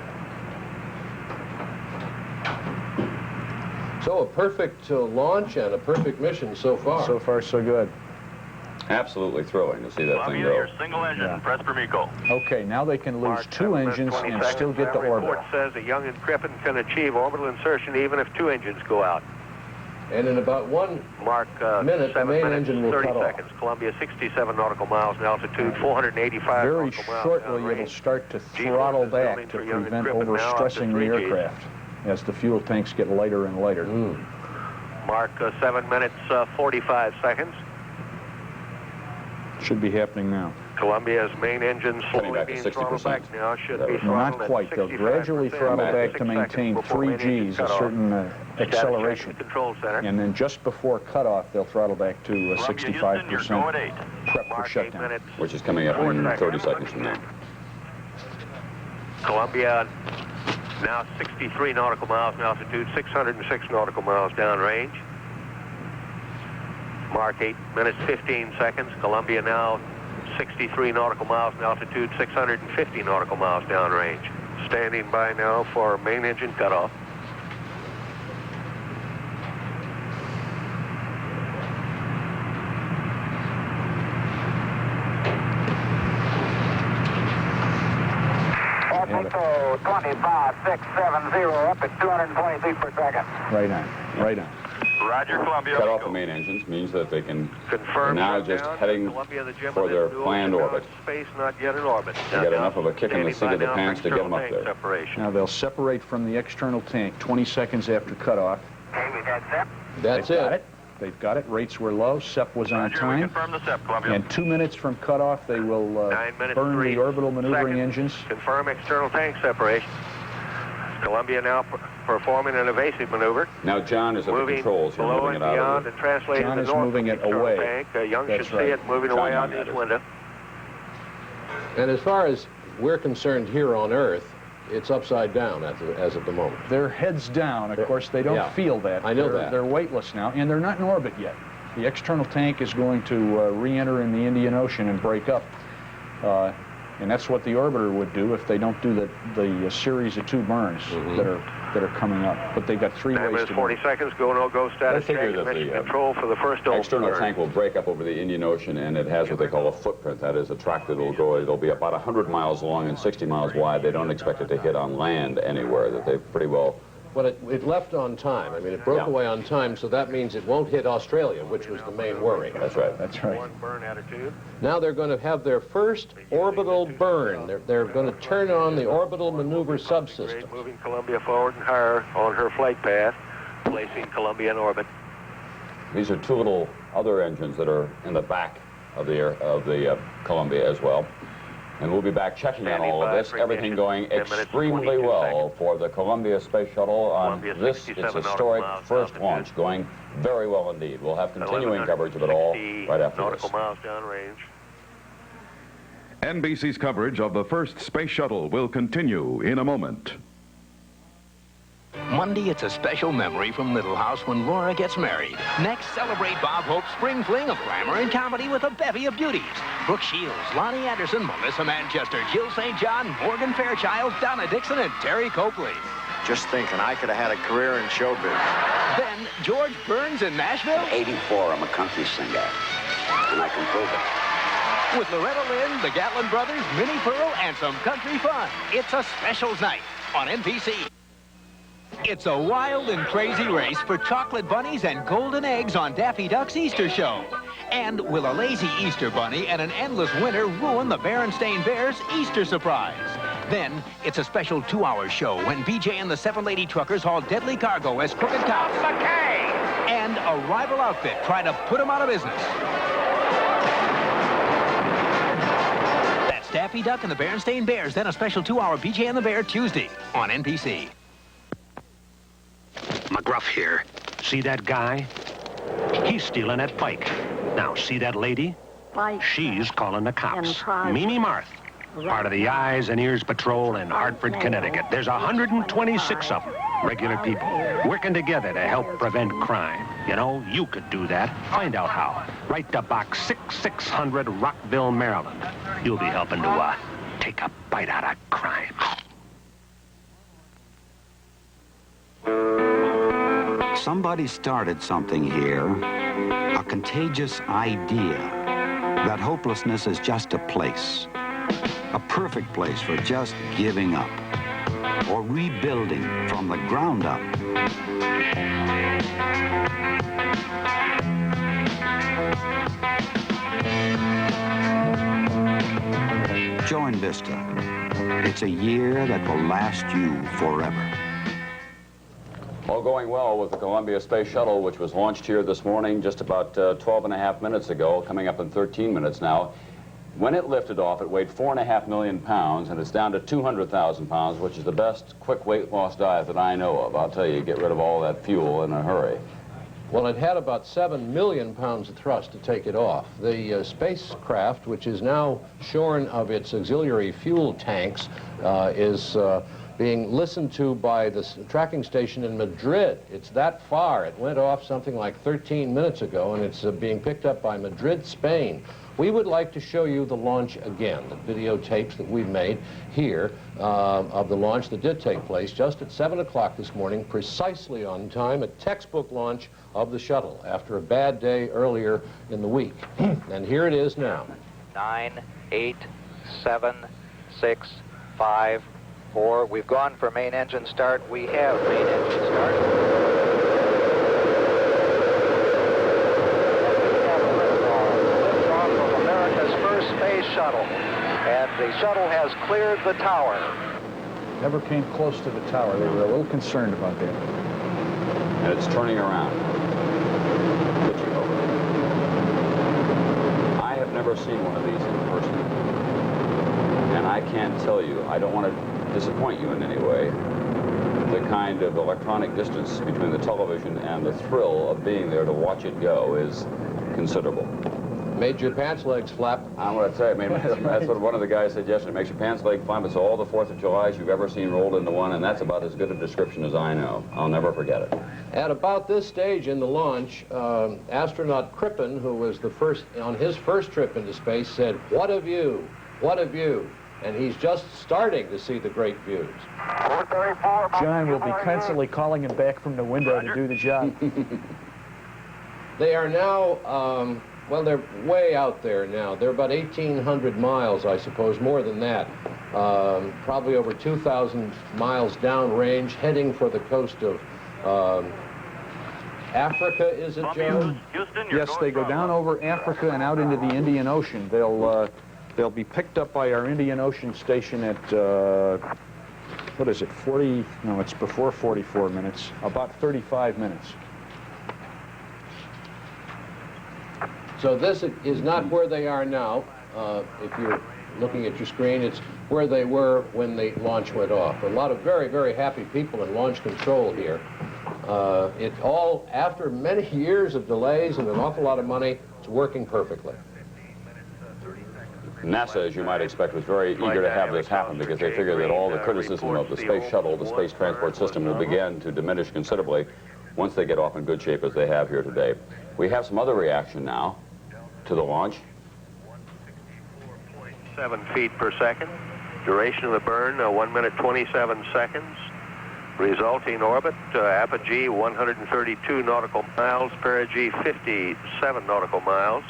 So a perfect launch and a perfect mission so far. So far, so good. Absolutely thrilling to see that thing Columbia, go. your single engine, press per MECO. Okay, now they can lose Mark, 2 7 minutes, engines 20 and still seconds. get to That orbit. report says that Young and Crippen can achieve orbital insertion even if 2 engines go out. And in about 1 Mark, minute, the 7 main minutes, engine will 30 cut off. seconds. Columbia 67 nautical miles in altitude, 485 Very nautical miles shortly, downrange. it'll start to G-forces throttle back building to for Young and prevent Crippen now up to overstressing the 3 Gs. aircraft as the fuel tanks get lighter and lighter. Mark, 7 minutes 45 seconds. Should be happening now. Columbia's main engine slowly being throttled back now. Should be throttled Not quite. They'll gradually throttle back to maintain 3 Gs, a certain acceleration. And then just before cutoff, they'll throttle back to 65% prep for shutdown. Which is coming up in 30 seconds from now. Columbia now 63 nautical miles in altitude, 606 nautical miles downrange. Mark 8 minutes 15 seconds. Columbia now 63 nautical miles in altitude, 650 nautical miles downrange. Standing by now for main engine cutoff. Mexico 25670 up at 220 feet per second. Right on, right on. Roger, Columbia. Cut off the main engines means that they can confirm now just heading for their planned orbit. Space not yet in orbit. They get enough of a kick in the seat of the pants to get them up there. Now they'll separate from the external tank 20 seconds after cutoff. Okay, we've had SEP. That's it. They've got it. Rates were low. SEP was on time. Confirm the SEP, Columbia. And 2 minutes from cutoff, they will burn the orbital maneuvering engines. Confirm external tank separation. Columbia now performing an evasive maneuver. Now John is at the controls. You're moving it out of and translating John the is north moving it external away. Tank. Young That's should right. see it moving John away out Young, his window. And as far as we're concerned here on Earth, it's upside down as of the moment. They're heads down. Of course, they don't feel that. I know that. They're weightless now, and they're not in orbit yet. The external tank is going to re-enter in the Indian Ocean and break up. And that's what the orbiter would do if they don't do the series of 2 burns that are coming up. But they've got 3 ways to do 40 it. seconds, go, no go status. I figure that Mission the control for the first external burn. tank will break up over the Indian Ocean, and it has what they call a footprint. That is a track that will go. It'll be about 100 miles long and 60 miles wide. They don't expect it to hit on land anywhere. That they pretty well. But it left on time. I mean, it broke away on time, so that means it won't hit Australia, which was the main worry. That's right. That's right. One burn attitude. Now they're going to have their first orbital burn. They're going to turn on the orbital maneuver subsystem. Moving Columbia forward and higher on her flight path, placing Columbia in orbit. These are 2 little other engines that are in the back of the Columbia as well. And we'll be back checking on all of this. Everything going extremely well for the Columbia Space Shuttle on this, its historic first launch, going very well indeed. We'll have continuing coverage of it all right after this. Nautical miles downrange. NBC's coverage of the first space shuttle will continue in a moment. Monday, it's a special memory from Little House when Laura gets married. Next, celebrate Bob Hope's spring fling of glamour and comedy with a bevy of beauties. Brooke Shields, Lonnie Anderson, Melissa Manchester, Jill St. John, Morgan Fairchild, Donna Dixon, and Terry Copley. Just thinking, I could have had a career in showbiz. Then, George Burns in Nashville. At 84, I'm a country singer, and I can prove it. With Loretta Lynn, the Gatlin Brothers, Minnie Pearl, and some country fun. It's a specials night on NBC. It's a wild and crazy race for chocolate bunnies and golden eggs on Daffy Duck's Easter show. And will a lazy Easter bunny and an endless winter ruin the Berenstain Bears' Easter surprise? Then, it's a special 2-hour show when BJ and the 7 lady truckers haul deadly cargo as crooked cops. And a rival outfit try to put them out of business. That's Daffy Duck and the Berenstain Bears, then a special 2-hour BJ and the Bear Tuesday on NBC. McGruff here. See that guy? He's stealing at Pike. Now, see that lady? She's calling the cops. Mimi Marth, part of the Eyes and Ears Patrol in Hartford, Connecticut. There's 126 of them, regular people, working together to help prevent crime. You know, you could do that. Find out how. Write to Box 6600, Rockville, Maryland. You'll be helping to take a bite out of crime. Somebody started something here, a contagious idea that hopelessness is just a place, a perfect place for just giving up or rebuilding from the ground up. Join Vista. It's a year that will last you forever. All going well with the Columbia Space Shuttle, which was launched here this morning just about 12 and a half minutes ago, coming up in 13 minutes now. When it lifted off, it weighed 4.5 million pounds, and it's down to 200,000 pounds, which is the best quick weight loss diet that I know of. I'll tell you, get rid of all that fuel in a hurry. Well, it had about 7 million pounds of thrust to take it off. The spacecraft, which is now shorn of its auxiliary fuel tanks, is being listened to by the tracking station in Madrid. It's that far. It went off something like 13 minutes ago, and it's being picked up by Madrid, Spain. We would like to show you the launch again, the videotapes that we've made here of the launch that did take place just at 7 o'clock this morning, precisely on time, a textbook launch of the shuttle after a bad day earlier in the week. And here it is now. 9, 8, 7, 6, 5, 4. We've gone for main engine start. We have main engine start. Shuttle, and the shuttle has cleared the tower. Never came close to the tower. They were a little concerned about that. And it's turning around. Pitching over. I have never seen one of these in person. And I can't tell you, I don't want to disappoint you in any way, the kind of electronic distance between the television and the thrill of being there to watch it go is considerable. Made your pants legs flap. I'm going to tell you, I mean, that's what one of the guys said yesterday. It makes your pants leg flap. It's all the 4th of Julys you've ever seen rolled into one, and that's about as good a description as I know. I'll never forget it. At about this stage in the launch, astronaut Crippen, who was on his first trip into space, said, "What a view, what a view." And he's just starting to see the great views. John will be constantly calling him back from the window to do the job. They are now, well, they're way out there now. They're about 1,800 miles, I suppose, more than that. Probably over 2,000 miles downrange, heading for the coast of Africa, is it, Joe? Yes, they go down over Africa and out into the Indian Ocean. They'll be picked up by our Indian Ocean station at, what is it, 40, no, it's before 44 minutes, about 35 minutes. So this is not where they are now. If you're looking at your screen, it's where they were when the launch went off. A lot of very, very happy people in launch control here. It all, after many years of delays and an awful lot of money, it's working perfectly. NASA, as you might expect, was very eager to have this happen because they figured that all the criticism of the space shuttle, the space transport system, will begin to diminish considerably once they get off in good shape as they have here today. We have some other reaction now to the launch. 7 feet per second. Duration of the burn, 1 minute 27 seconds. Resulting orbit, apogee 132 nautical miles, perigee 57 nautical miles.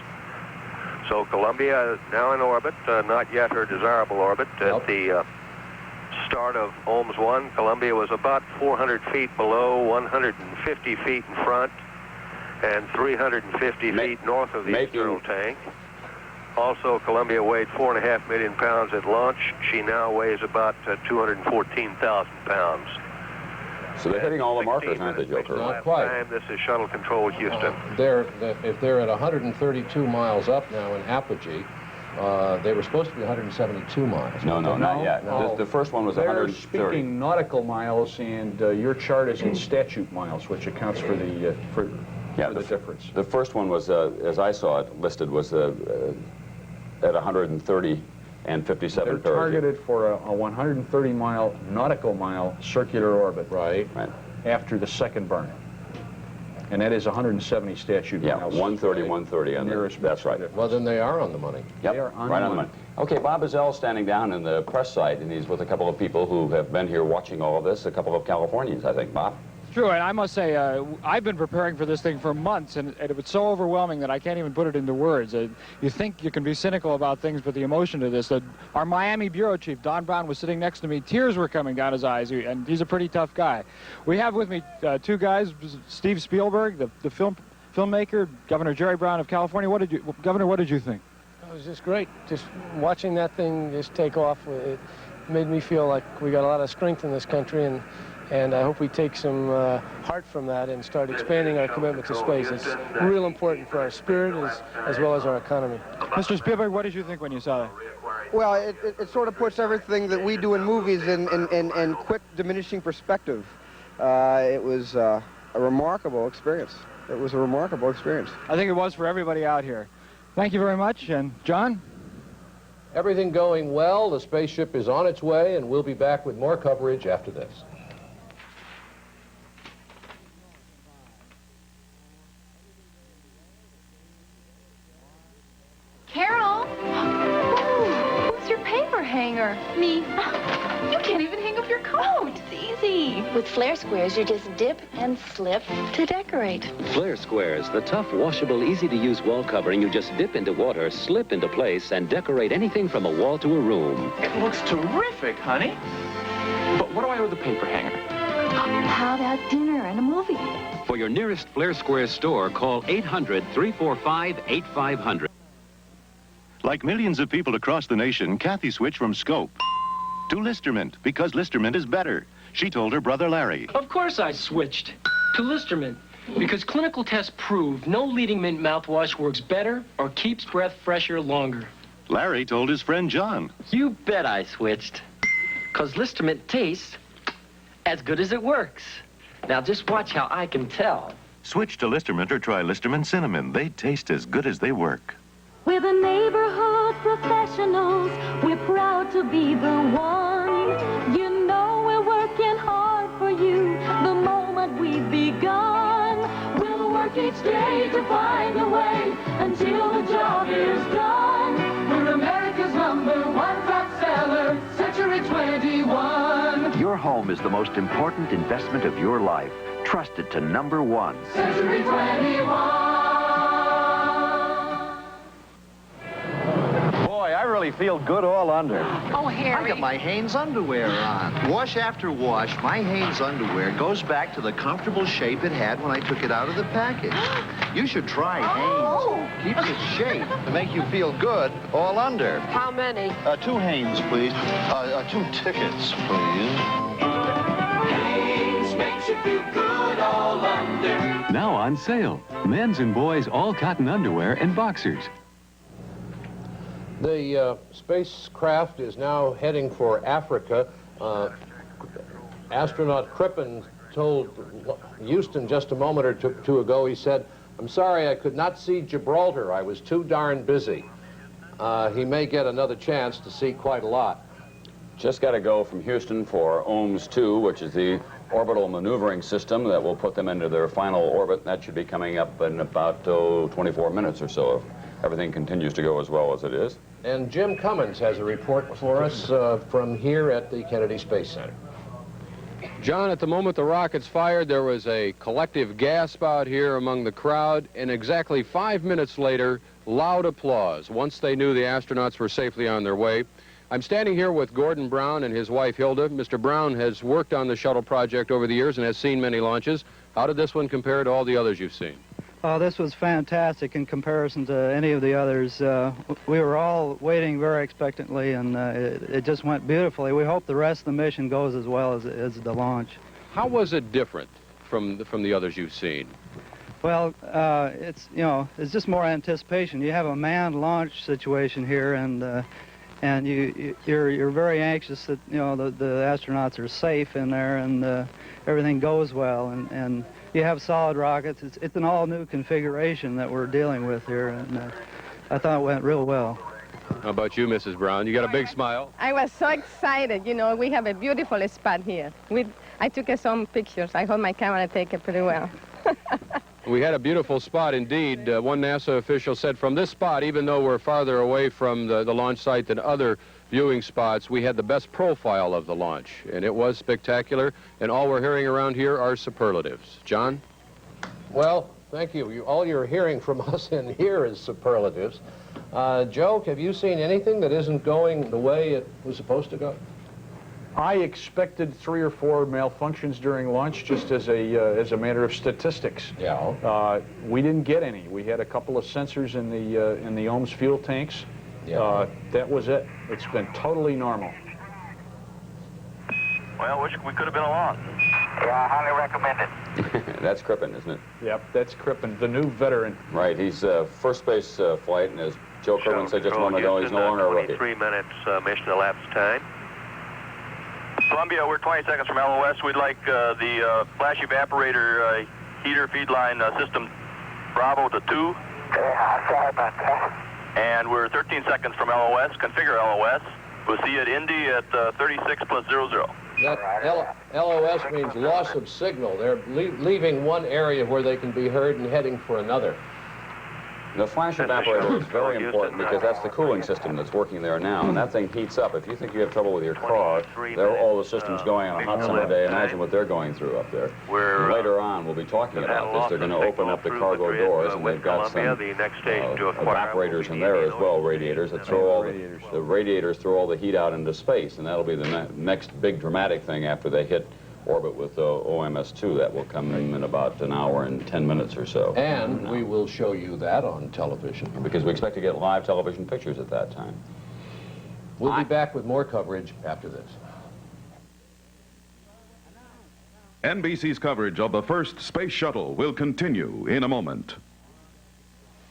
So Columbia now in orbit, not yet her desirable orbit. At the start of OMS 1, Columbia was about 400 feet below, 150 feet in front, and 350 feet north of the external tank. Also, Columbia weighed 4.5 million pounds at launch. She now weighs about 214,000 pounds. So they're hitting all the markers, aren't they, Joker? Not quite. This is Shuttle Control, Houston. If they're at 132 miles up now in apogee, they were supposed to be 172 miles. No, not yet. No. The first one was They're 130. speaking nautical miles, and your chart is in statute miles, which accounts for the difference. The first one was, as I saw it listed, was at 130 and 57 They're targeted for a 130-mile nautical mile circular orbit. Right. After the second burn. And that is 170 statute miles. 130, 130. And that's right. Well, then they are on the money. Yep, They are on right the on the money. money. Okay, Bob Bazell standing down in the press site, and he's with a couple of people who have been here watching all of this, a couple of Californians, I think. Bob? True, and I must say, I've been preparing for this thing for months, and it was so overwhelming that I can't even put it into words. You think you can be cynical about things, but the emotion to this, our Miami bureau chief, Don Brown, was sitting next to me. Tears were coming down his eyes, and he's a pretty tough guy. We have with me two guys, Steve Spielberg, the filmmaker, Governor Jerry Brown of California. Governor, what did you think? It was just great. Just watching that thing just take off, it made me feel like we got a lot of strength in this country, and And I hope we take some heart from that and start expanding our commitment to space. It's real important for our spirit as well as our economy. Mr. Spielberg, what did you think when you saw that? Well, it sort of puts everything that we do in movies in quick diminishing perspective. It was a remarkable experience. It was a remarkable experience. I think it was for everybody out here. Thank you very much. And John? Everything going well. The spaceship is on its way, and we'll be back with more coverage after this. Carol? Ooh, who's your paper hanger? Me. You can't even hang up your coat. It's easy. With Flare Squares, you just dip and slip to decorate. Flare Squares, the tough, washable, easy-to-use wall covering you just dip into water, slip into place, and decorate anything from a wall to a room. It looks terrific, honey. But what do I owe the paper hanger? How about dinner and a movie? For your nearest Flare Squares store, call 800-345-8500. Like millions of people across the nation, Kathy switched from Scope to Listermint because Listermint is better. She told her brother Larry. Of course I switched to Listermint because clinical tests prove no leading mint mouthwash works better or keeps breath fresher longer. Larry told his friend John. You bet I switched because Listermint tastes as good as it works. Now just watch how I can tell. Switch to Listermint or try Listermint Cinnamon. They taste as good as they work. We're the neighborhood professionals. We're proud to be the one. You know we're working hard for you the moment we've begun. We'll work each day to find a way until the job is done. We're America's #1 top seller, Century 21. Your home is the most important investment of your life. Trust it to #1. Century 21. Boy, I really feel good all under. Oh, Harry. I got my Hanes underwear on. Wash after wash, my Hanes underwear goes back to the comfortable shape it had when I took it out of the package. You should try Hanes. Keeps its shape to make you feel good all under. How many? 2 Hanes, please. 2 tickets, please. Hanes makes you feel good all under. Now on sale. Men's and boys' all-cotton underwear and boxers. The spacecraft is now heading for Africa. Astronaut Crippen told Houston just a moment or two ago, he said, "I'm sorry I could not see Gibraltar. I was too darn busy." He may get another chance to see quite a lot. Just got to go from Houston for OMS 2, which is the orbital maneuvering system that will put them into their final orbit. That should be coming up in about 24 minutes or so, if everything continues to go as well as it is. And Jim Cummins has a report for us from here at the Kennedy Space Center. John, at the moment the rockets fired, there was a collective gasp out here among the crowd, and exactly 5 minutes later, loud applause once they knew the astronauts were safely on their way. I'm standing here with Gordon Brown and his wife Hilda. Mr. Brown has worked on the shuttle project over the years and has seen many launches. How did this one compare to all the others you've seen? This was fantastic in comparison to any of the others. We were all waiting very expectantly, and it just went beautifully. We hope the rest of the mission goes as well as the launch. How was it different from the others you've seen? Well, it's just more anticipation. You have a manned launch situation here, and you're very anxious that the astronauts are safe in there and everything goes well, and you have solid rockets. It's an all-new configuration that we're dealing with here, and I thought it went real well. How about you, Mrs. Brown? You got a big smile. I was so excited. We have a beautiful spot here. I took some pictures. I hope my camera take it pretty well. We had a beautiful spot indeed. One NASA official said from this spot, even though we're farther away from the launch site than other viewing spots, we had the best profile of the launch, and it was spectacular, and all we're hearing around here are superlatives. John? Well, thank you. All you're hearing from us in here is superlatives. Joe, have you seen anything that isn't going the way it was supposed to go? I expected 3 or 4 malfunctions during launch, just as a matter of statistics. Yeah. We didn't get any. We had a couple of sensors in the OMS fuel tanks. Yeah. That was it. It's been totally normal. Well, wish we could have been along. Yeah, highly recommended. That's Crippen, isn't it? Yep, that's Crippen, the new veteran. Right, he's first base flight, and as Joe Kerwin said just a moment ago, he's no longer a rookie. 23 minutes mission elapsed time. Columbia, we're 20 seconds from LOS. We'd like the flash evaporator heater feed line system Bravo to 2. Yeah, sorry about that. And we're 13 seconds from LOS. Configure LOS. We'll see you at Indy at 36 plus 00. That LOS means loss of signal. They're leaving one area where they can be heard and heading for another. The flash evaporator is very important because that's the cooling system that's working there now, and that thing heats up. If you think you have trouble with your car, there are all the systems going on a hot summer day. Imagine what they're going through up there. Later on, we'll be talking about this. They're going to open up the cargo doors, and they've got some evaporators in there as well, radiators that throw all the radiators throw all the heat out into space, and that'll be the next big dramatic thing after they hit orbit with OMS-2. That will come in about an hour and 10 minutes or so. And we will show you that on television. Because we expect to get live television pictures at that time. We'll be back with more coverage after this. NBC's coverage of the first space shuttle will continue in a moment.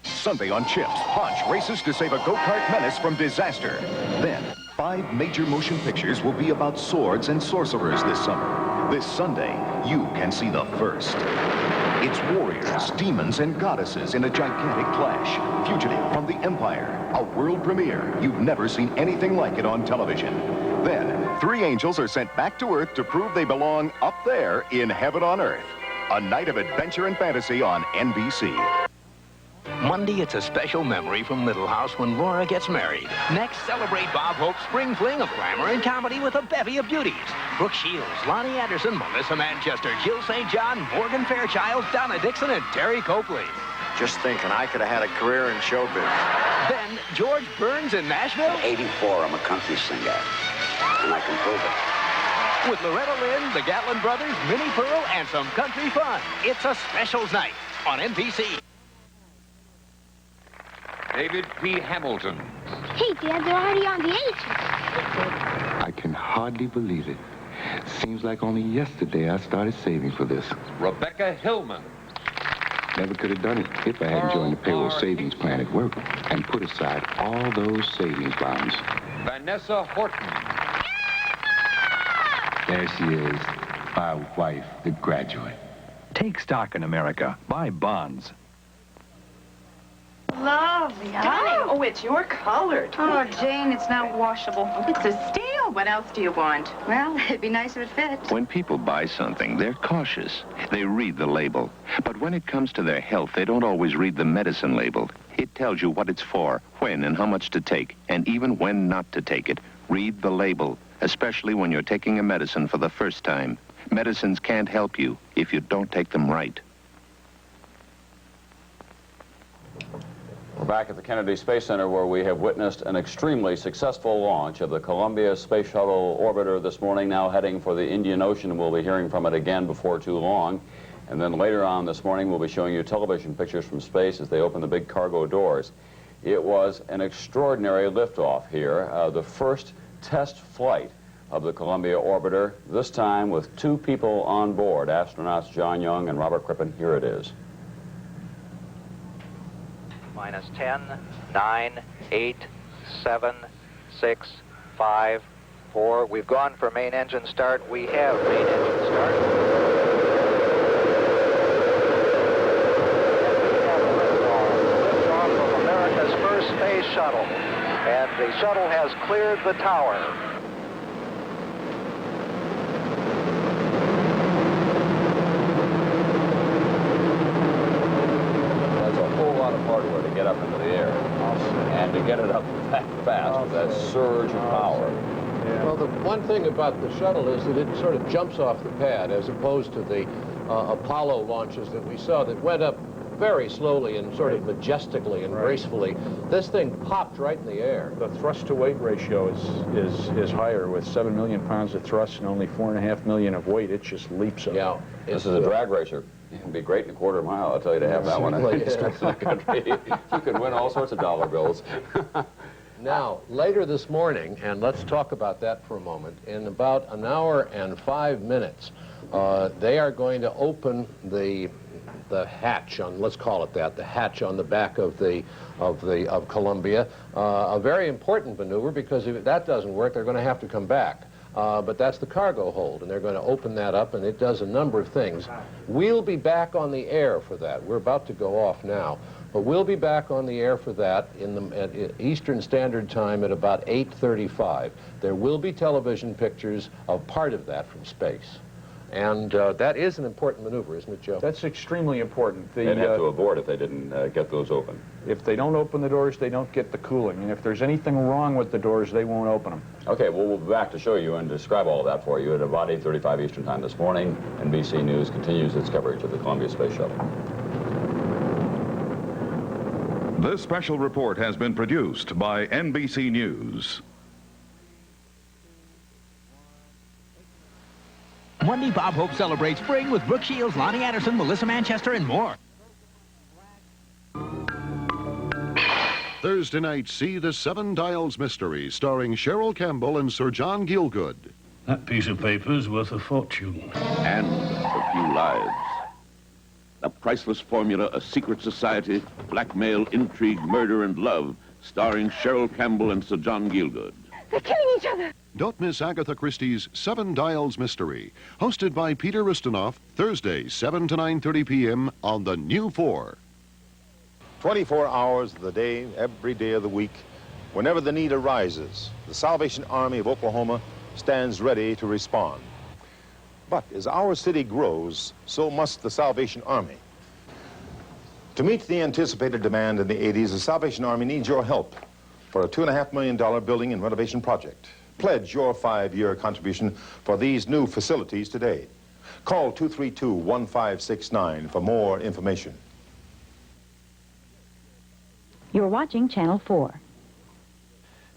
Sunday on Chips, Punch races to save a go-kart menace from disaster. Then, 5 major motion pictures will be about swords and sorcerers this summer. This Sunday, you can see the first. It's warriors, demons, and goddesses in a gigantic clash. Fugitive from the Empire, a world premiere. You've never seen anything like it on television. Then, 3 angels are sent back to Earth to prove they belong up there in heaven on Earth. A night of adventure and fantasy on NBC. Monday, it's a special memory from Little House when Laura gets married. Next, celebrate Bob Hope's spring fling of glamour and comedy with a bevy of beauties. Brooke Shields, Lonnie Anderson, Melissa Manchester, Jill St. John, Morgan Fairchild, Donna Dixon, and Terry Copley. Just thinking, I could have had a career in showbiz. Then, George Burns in Nashville. At 84, I'm a country singer, and I can prove it. With Loretta Lynn, the Gatlin Brothers, Minnie Pearl, and some country fun. It's a specials night on NBC. David P. Hamilton. Hey, Dad, they're already on the H. I can hardly believe it. Seems like only yesterday I started saving for this. Rebecca Hillman. Never could have done it if I hadn't joined the payroll savings plan at work and put aside all those savings bonds. Vanessa Horton. There she is, my wife, the graduate. Take stock in America. Buy bonds. Lovely. Stunning. Oh, it's your color, too. Oh, Jane, it's not washable. It's a steal. What else do you want? Well, it'd be nice if it fit. When people buy something, they're cautious. They read the label. But when it comes to their health, they don't always read the medicine label. It tells you what it's for, when and how much to take, and even when not to take it. Read the label, especially when you're taking a medicine for the first time. Medicines can't help you if you don't take them right. We're back at the Kennedy Space Center where we have witnessed an extremely successful launch of the Columbia Space Shuttle orbiter this morning, now heading for the Indian Ocean, and we'll be hearing from it again before too long. And then later on this morning, we'll be showing you television pictures from space as they open the big cargo doors. It was an extraordinary liftoff here, the first test flight of the Columbia orbiter, this time with 2 people on board, astronauts John Young and Robert Crippen. Here it is. Minus 10, 9, 8, 7, 6, 5, 4. We've gone for main engine start. We have main engine start. Liftoff of America's first space shuttle. And the shuttle has cleared the tower. Hardware to get up into the air and to get it up that fast with that surge of power. Well, the one thing about the shuttle is that it sort of jumps off the pad as opposed to the Apollo launches that we saw that went up very slowly and sort of majestically and gracefully. This thing popped right in the air. The thrust-to-weight ratio is higher. With 7 million pounds of thrust and only 4.5 million of weight, it just leaps up. Yeah, this is a drag racer. It'd be great in a quarter mile, I'll tell you, to have that one in the country. You could win all sorts of dollar bills. Now, later this morning, and let's talk about that for a moment, in about an hour and 5 minutes, They are going to open the hatch on, let's call it that, the hatch on the back of Columbia. A very important maneuver, because if that doesn't work, they're going to have to come back. But that's the cargo hold, and they're going to open that up, and it does a number of things. We'll be back on the air for that. We're about to go off now, but we'll be back on the air for that at Eastern Standard Time at about 8:35. There will be television pictures of part of that from space. And that is an important maneuver, isn't it, Joe? That's extremely important. They'd have to abort if they didn't get those open. If they don't open the doors, they don't get the cooling. And if there's anything wrong with the doors, they won't open them. Okay, well, we'll be back to show you and describe all of that for you at about 8:35 Eastern Time this morning. NBC News continues its coverage of the Columbia Space Shuttle. This special report has been produced by NBC News. Monday, Bob Hope celebrates spring with Brooke Shields, Lonnie Anderson, Melissa Manchester, and more. Thursday night, see The Seven Dials Mystery, starring Cheryl Campbell and Sir John Gielgud. That piece of paper's worth a fortune. And a few lives. A priceless formula, a secret society, blackmail, intrigue, murder, and love, starring Cheryl Campbell and Sir John Gielgud. They're killing each other. Don't miss Agatha Christie's Seven Dials Mystery, hosted by Peter Ustinov, Thursday, 7 to 9:30 p.m. on the New 4. 24 hours of the day, every day of the week, whenever the need arises, the Salvation Army of Oklahoma stands ready to respond. But as our city grows, so must the Salvation Army. To meet the anticipated demand in the 80s, the Salvation Army needs your help for a $2.5 million building and renovation project. Pledge your 5-year contribution for these new facilities today. Call 232-1569 for more information. You're watching Channel 4.